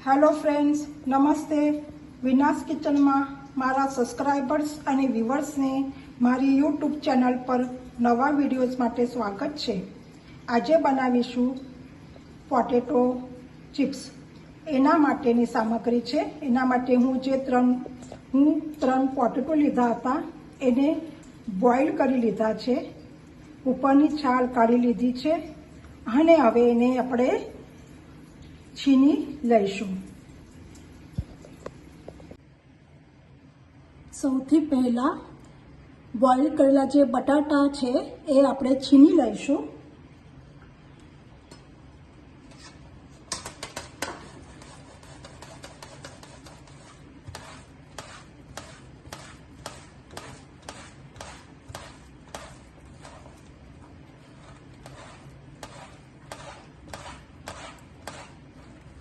Hello friends, નમસ્તે. વિનાશ કિચનમાં મારા સબસ્ક્રાઈબર્સ અને વ્યુઅર્સને મારી યુટ્યુબ ચેનલ પર નવા વિડીયોઝ માટે સ્વાગત છે. આજે બનાવીશું પોટેટો ચિપ્સ. એના માટેની સામગ્રી છે. એના માટે હું ત્રણ પોટેટો લીધા હતા, એને બોઇલ કરી લીધા છે, ઉપરની છાલ કાઢી લીધી છે અને હવે એને આપણે છીની લઈશું. સૌથી પહેલા બોઇલ કરેલા જે બટાટા છે એ આપણે છીની લઈશું.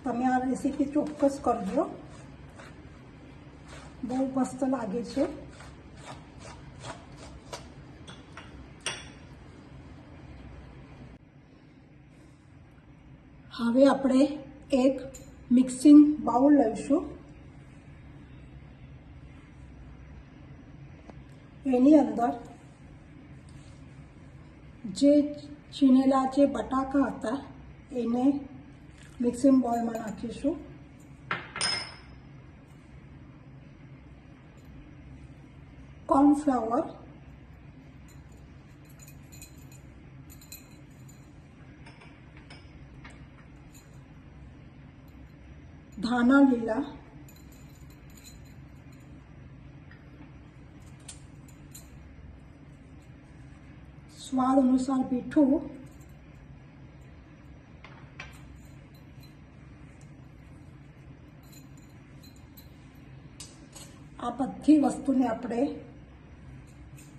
તમે આ રેસીપી ચોક્કસ કરજો, બહુ મસ્ત લાગે છે. હવે આપણે એક મિક્સિંગ બાઉલ લઈશું. એની અંદર જે છીનેલા જે બટાકા હતા એને મિક્સિંગ બાઉલમાં નાખીશું. કોર્નફ્લાવર, ધાણા લીલા, સ્વાદ અનુસાર મીઠું, આ બધી વસ્તુને આપણે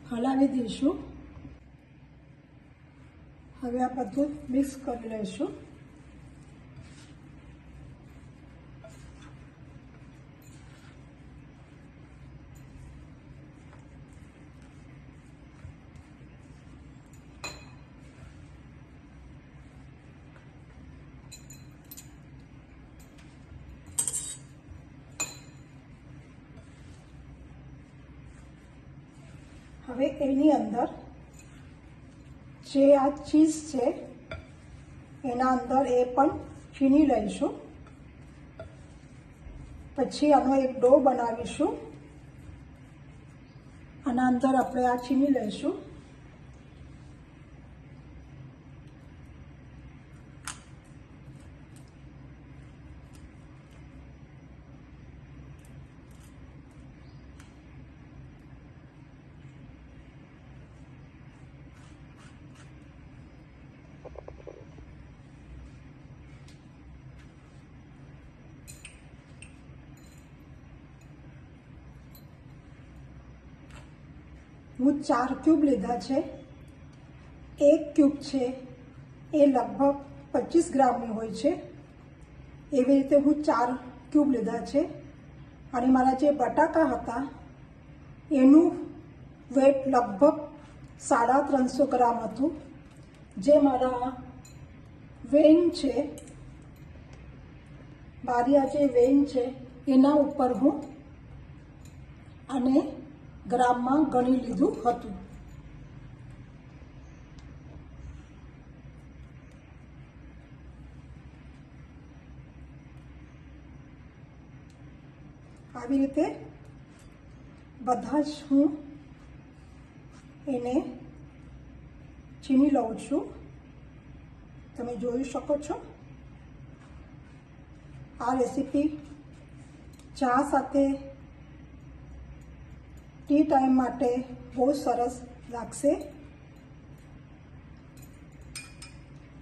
હલાવી દઈશું. હવે આ બધું મિક્સ કરી લઈશું. હવે એની અંદર જે આ ચીઝ છે એના અંદર એ પણ છીની લઈશું. પછી આનો એક ડો બનાવીશું. આના અંદર આપણે આ છીની લઈશું. હું 4 ક્યુબ લીધા છે. એક ક્યુબ છે એ લગભગ 25 ગ્રામની હોય છે. એવી રીતે હું 4 ક્યુબ લીધા છે. અને મારા જે બટાકા હતા એનું વેટ લગભગ 350 ગ્રામ હતું. જે મારા વેઇંગ છે, મારી આ જે વેઇંગ છે એના ઉપર હું આને ગ્રામમાં ગણી લીધું હતું. આવી રીતે બધા જ હું એને છીની લઉં છું. તમે જોઈ શકો છો. આ રેસીપી ચા સાથે, ટી ટાઈમ માટે બહુ સરસ લાગશે.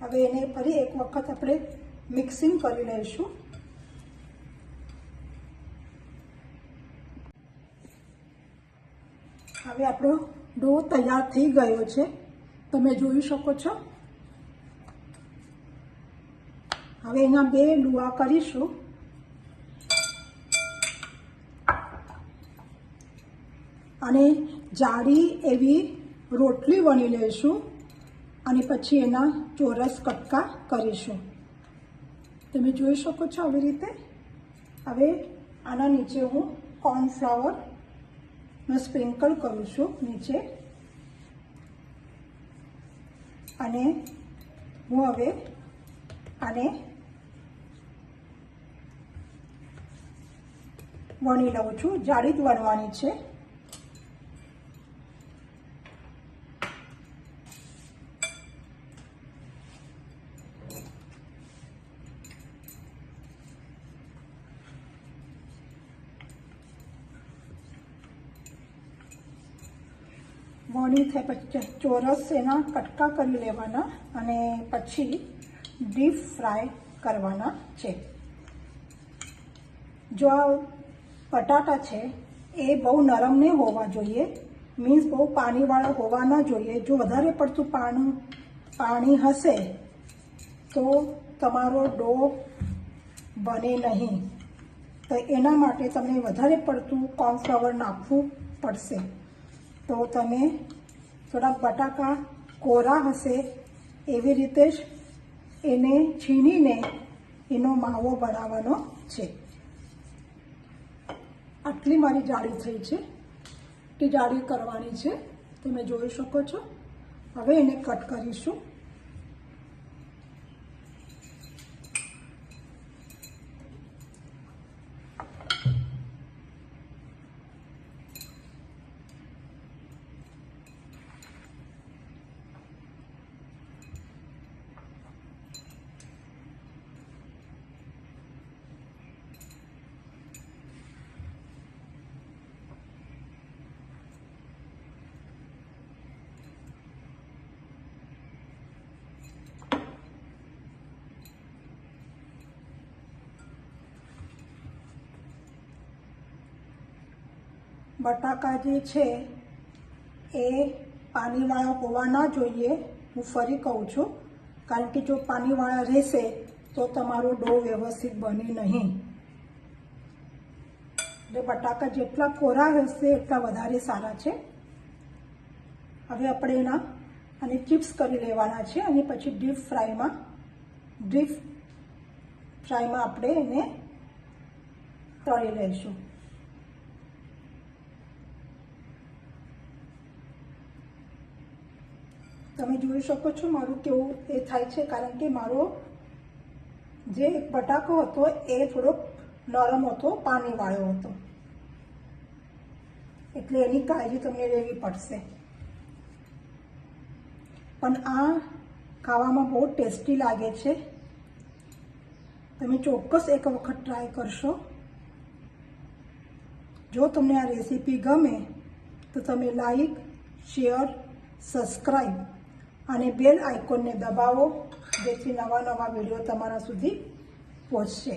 હવે એને ફરી એક વખત આપણે મિક્સિંગ કરી લઈશું. હવે આપણો ડો તૈયાર થઈ ગયો છે, તમે જોઈ શકો છો. હવે એના 2 લુઆ કરીશું. અને જાડી એવી રોટલી વણી લઈશું અને પછી એના ચોરસ કટકા કરીશું. તમે જોઈ શકો છો આવી રીતે. હવે આના નીચે હું કોર્નફ્લાવરનો સ્પ્રિંકલ કરું છું નીચે, અને હું હવે આને વણી લઉં છું. જાડી જ વણવાની છે. વણી થાય પછી ચોરસ એના કટકા કરી લેવાના અને પછી ડીપ ફ્રાય કરવાના છે. જો બટાટા છે એ બહુ નરમ નહીં હોવા જોઈએ, મીન્સ બહુ પાણીવાળા હોવા ન જોઈએ. જો વધારે પડતું પાણી હશે તો તમારો ડો બને નહીં. તો એના માટે તમને વધારે પડતું કોર્નફ્લાવર નાખવું પડશે. તો તમે થોડાક બટાકા કોરા હશે એવી રીતે જ એને છીણીને એનો માવો બનાવવાનો છે. આટલી મારી જાડી થઈ છે, તે જાડી કરવાની છે, તમે જોઈ શકો છો. હવે એને કટ કરીશું. બટાકા જે છે એ પાણીવાળા હોવા ના જોઈએ. હું ફરી કહું છું, કારણ કે જો પાણીવાળા રહેશે તો તમારો ડો વ્યવસ્થિત બને નહીં. એટલે બટાકા જેટલા કોરા હશે એટલા વધારે સારા છે. હવે આપણે આને ચિપ્સ કરી લેવાના છે અને પછી ડીપ ફ્રાયમાં આપણે એને તળી લઈશું. તમે જોઈ શકો છો મારું કેવું એ થાય છે, કારણ કે મારો જે બટાકો હતો એ થોડોક નરમ હતો, પાણીવાળો હતો, એટલે એની કાળજી તમને લેવી પડશે. પણ આ ખાવામાં બહુ ટેસ્ટી લાગે છે. તમે ચોક્કસ એક વખત ટ્રાય કરશો. જો તમને આ રેસીપી ગમે તો તમે લાઈક, શેર, સબસ્ક્રાઈબ અને બેલ આઇકોનને દબાવો, જેથી નવા નવા વિડીયો તમારા સુધી પહોંચશે.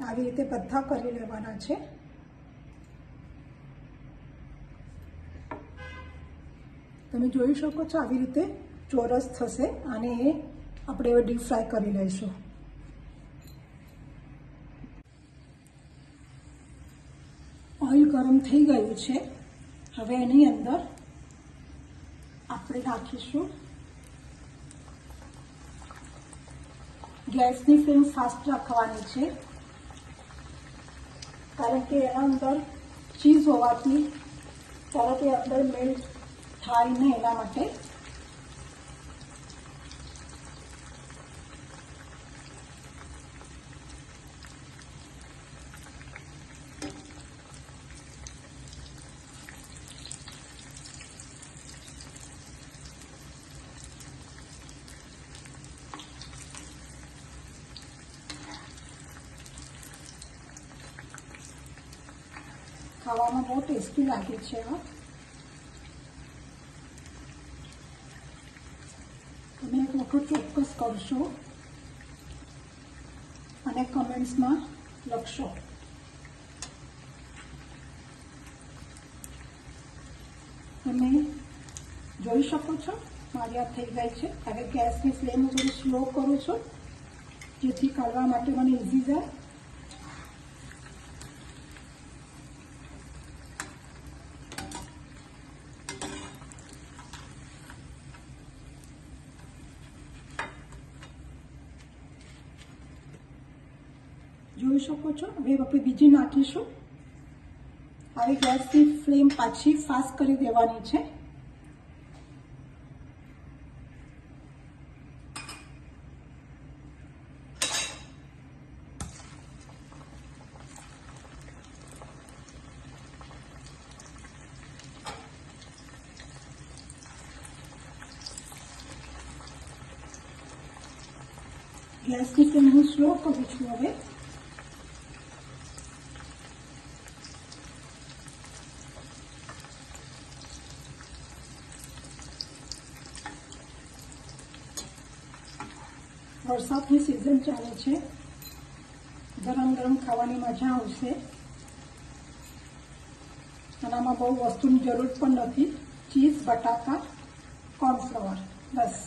આવી રીતે બધા કરી લેવાના છે. તમે જોઈ શકો છો આવી રીતે ચોરસ થશે અને એ આપણે હવે ડીપ ફ્રાય કરી લઈશું. ઓઇલ ગરમ થઈ ગયું છે. હવે એની અંદર આપણે નાખીશું. ગેસની ફ્લેમ ફાસ્ટ રાખવાની છે, કારણ કે એના અંદર ચીઝ હોવાથી તરત એ અંદર મેલ્ટ થાય ને એના માટે. ખાવામાં બહુ ટેસ્ટી લાગે છે. તમે એક વખત ચોક્કસ કરશો અને કમેન્ટ્સમાં લખશો. તમે જોઈ શકો છો મારી આ થઈ ગઈ છે. હવે ગેસની ફ્લેમ થોડી સ્લો કરું છું, જેથી કાઢવા માટે મને ઇઝી જાય. શકો છો. હવે આપણે બીજી નાખીશું. હવે ગેસની ફ્લેમ પાછી ફાસ્ટ કરી દેવાની છે. ગેસની ફ્લેમ હું સ્લો કરું છું. હવે વરસાદની સિઝન ચાલે છે. ગરમ ગરમ ખાવાની મજા આવશે. અને આમાં બહુ વસ્તુની જરૂર પણ નથી. ચીઝ, બટાકા, કોર્નફ્લાવર, બસ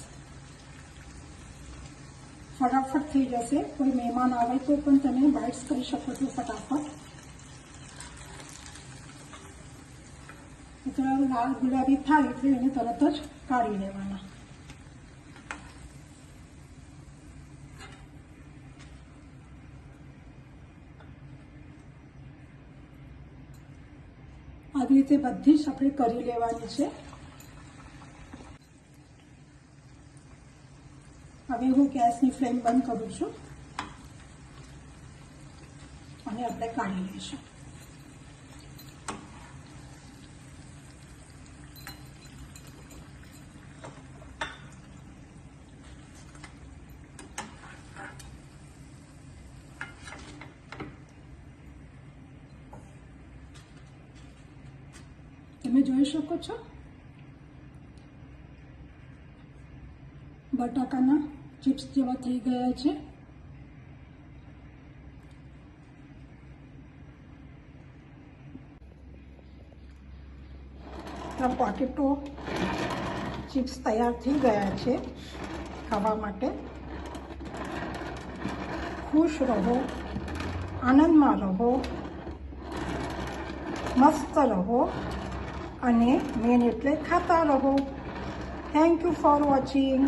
ફટાફટ થઈ જશે. કોઈ મહેમાન આવે તો પણ તમે બાઇટ્સ કરી શકો છો ફટાફટ. લાલ ગુલાબી થાય એટલે એને તરત જ કાઢી લેવાના. આવી રીતે બધી જ આપણે કરી લેવાની છે. હવે હું ગેસની ફ્લેમ બંધ કરું છું અને આપણે કાઢી લઈશું. તમે જોઈ શકો છો બટાકાના ચિપ્સ જેવા થઈ ગયા છે. પોટેટો ચિપ્સ તૈયાર થઈ ગયા છે ખાવા માટે. ખુશ રહો, આનંદમાં રહો, મસ્ત રહો અને મેન એટલે ખાતા રહો. Thank you for watching.